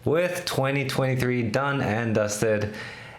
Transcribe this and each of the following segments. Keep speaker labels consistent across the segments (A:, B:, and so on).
A: With 2023 done and dusted,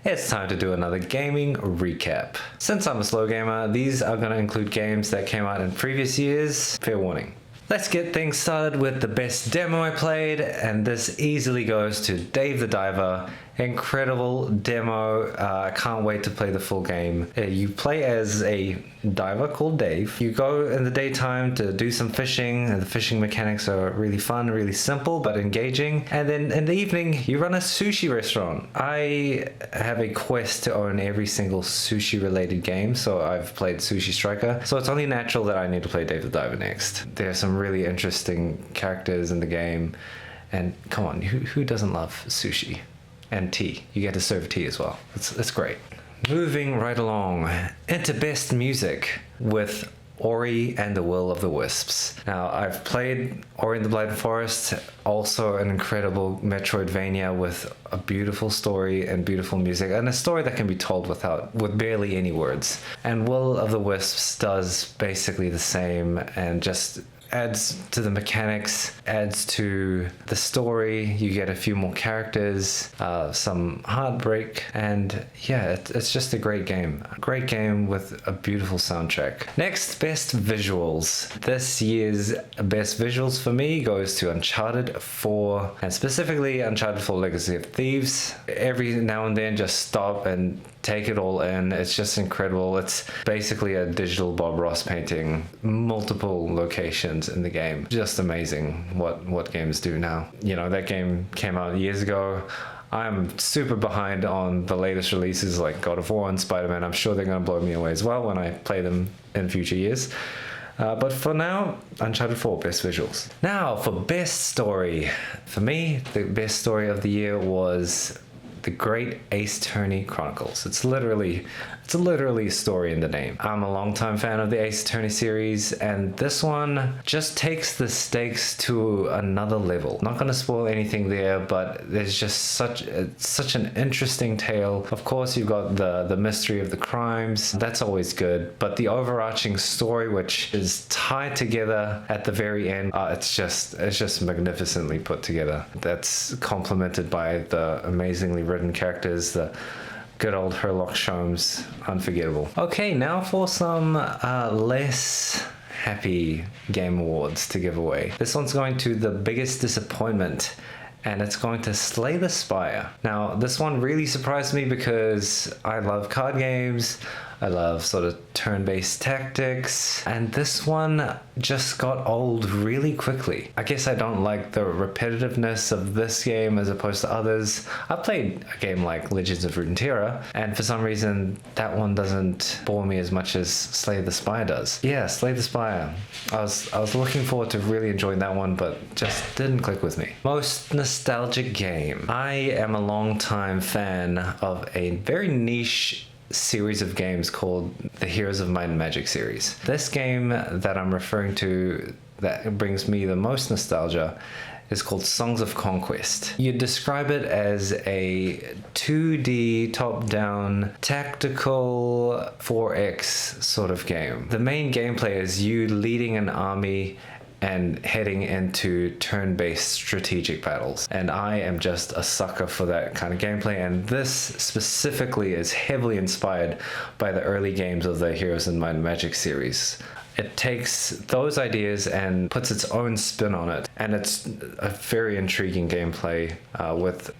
A: it's time to do another gaming recap. Since I'm a slow gamer, these are going to include games that came out in previous years. Fair warning. Let's get things started with the best demo I played, and this easily goes to Dave the Diver. Incredible demo. I can't wait to play the full game. You play as a diver called Dave. You go in the daytime to do some fishing, and the fishing mechanics are really fun, really simple but engaging. And then in the evening, you run a sushi restaurant. I have a quest to own every single sushi related game, so I've played Sushi Striker. So it's only natural that I need to play Dave the Diver next. There are some really interesting characters in the game, and come on, who doesn't love sushi? And tea. You get to serve tea as well. It's great. Moving right along into best music with Ori and the Will of the Wisps. Now, I've played Ori and the Blind Forest, also an incredible Metroidvania with a beautiful story and beautiful music, and a story that can be told with barely any words. And Will of the Wisps does basically the same and just adds to the mechanics, adds to the story. You get a few more characters, some heartbreak, and yeah, it's just a great game. A great game with a beautiful soundtrack. Next, best visuals. This year's best visuals for me goes to Uncharted 4, and specifically Uncharted 4 Legacy of Thieves. Every now and then just stop and take it all in. It's just incredible. It's basically a digital Bob Ross painting, multiple locations in the game. Just amazing what games do now. You know, that game came out years ago. I'm super behind on the latest releases like God of War and Spider-Man. I'm sure they're going to blow me away as well when I play them in future years. But for now, Uncharted 4, best visuals. Now, for best story. For me, the best story of the year was The Great Ace Attorney Chronicles. It's literally a story in the name. I'm a longtime fan of the Ace Attorney series, and this one just takes the stakes to another level. Not going to spoil anything there, but there's just such an interesting tale. Of course, you've got the mystery of the crimes. That's always good, but the overarching story, which is tied together at the very end, it's just magnificently put together. That's complemented by the amazingly written characters, the good old Sherlock Holmes, unforgettable. Okay, now for some less happy game awards to give away. This one's going to the biggest disappointment, and it's going to Slay the Spire. Now, this one really surprised me because I love card games. I love sort of turn-based tactics, and this one just got old really quickly. I guess I don't like the repetitiveness of this game as opposed to others. I played a game like Legends of Runeterra, and for some reason that one doesn't bore me as much as Slay the Spire does. Yeah, Slay the Spire. I was looking forward to really enjoying that one, but just didn't click with me. Most nostalgic game. I am a long-time fan of a very niche series of games called the Heroes of Might and Magic series. This game that I'm referring to that brings me the most nostalgia is called Songs of Conquest. You'd describe it as a 2D top-down tactical 4X sort of game. The main gameplay is you leading an army and heading into turn-based strategic battles. And I am just a sucker for that kind of gameplay, and this specifically is heavily inspired by the early games of the Heroes of Might and Magic series. It takes those ideas and puts its own spin on it, and it's a very intriguing gameplay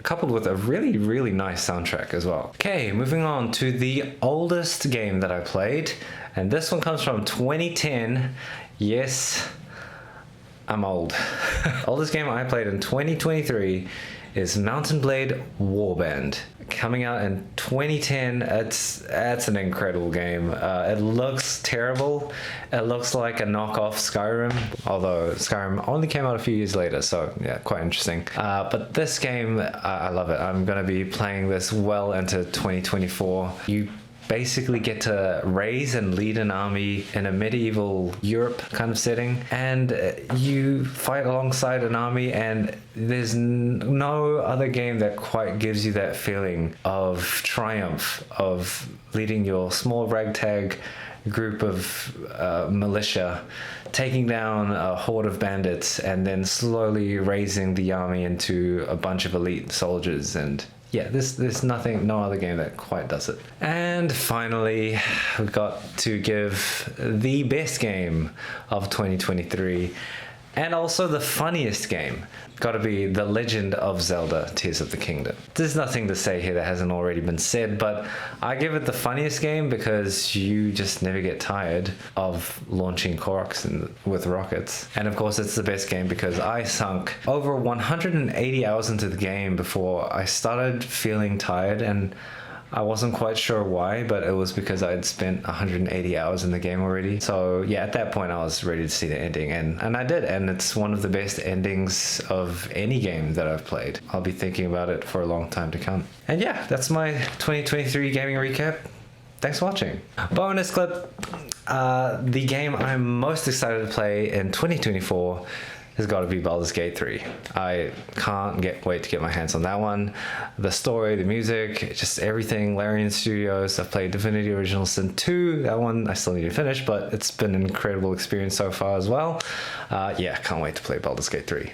A: coupled with a really, really nice soundtrack as well. Okay, moving on to the oldest game that I played, and this one comes from 2010. Yes, I'm old. Oldest game I played in 2023 is Mountain Blade Warband. Coming out in 2010, it's an incredible game. It looks terrible. It looks like a knockoff Skyrim, although Skyrim only came out a few years later, so yeah, quite interesting. But this game, I love it. I'm gonna be playing this well into 2024. You basically get to raise and lead an army in a medieval Europe kind of setting, and you fight alongside an army, and there's no other game that quite gives you that feeling of triumph, of leading your small ragtag group of militia taking down a horde of bandits and then slowly raising the army into a bunch of elite soldiers. And yeah, there's no other game that quite does it. And finally, we got to give the best game of 2023 and also the funniest game. Gotta be The Legend of Zelda Tears of the Kingdom. There's nothing to say here that hasn't already been said, but I give it the funniest game because you just never get tired of launching Koroks with rockets. And of course it's the best game because I sunk over 180 hours into the game before I started feeling tired, and I wasn't quite sure why, but it was because I had spent 180 hours in the game already. So yeah, at that point I was ready to see the ending, and I did, and it's one of the best endings of any game that I've played. I'll be thinking about it for a long time to come. And yeah, that's my 2023 gaming recap. Thanks for watching. Bonus clip. The game I'm most excited to play in 2024 has got to be Baldur's Gate 3. I can't wait to get my hands on that one. The story, the music, just everything. Larian Studios. I've played Divinity Original Sin 2. That one I still need to finish, but it's been an incredible experience so far as well. Yeah, can't wait to play Baldur's Gate 3.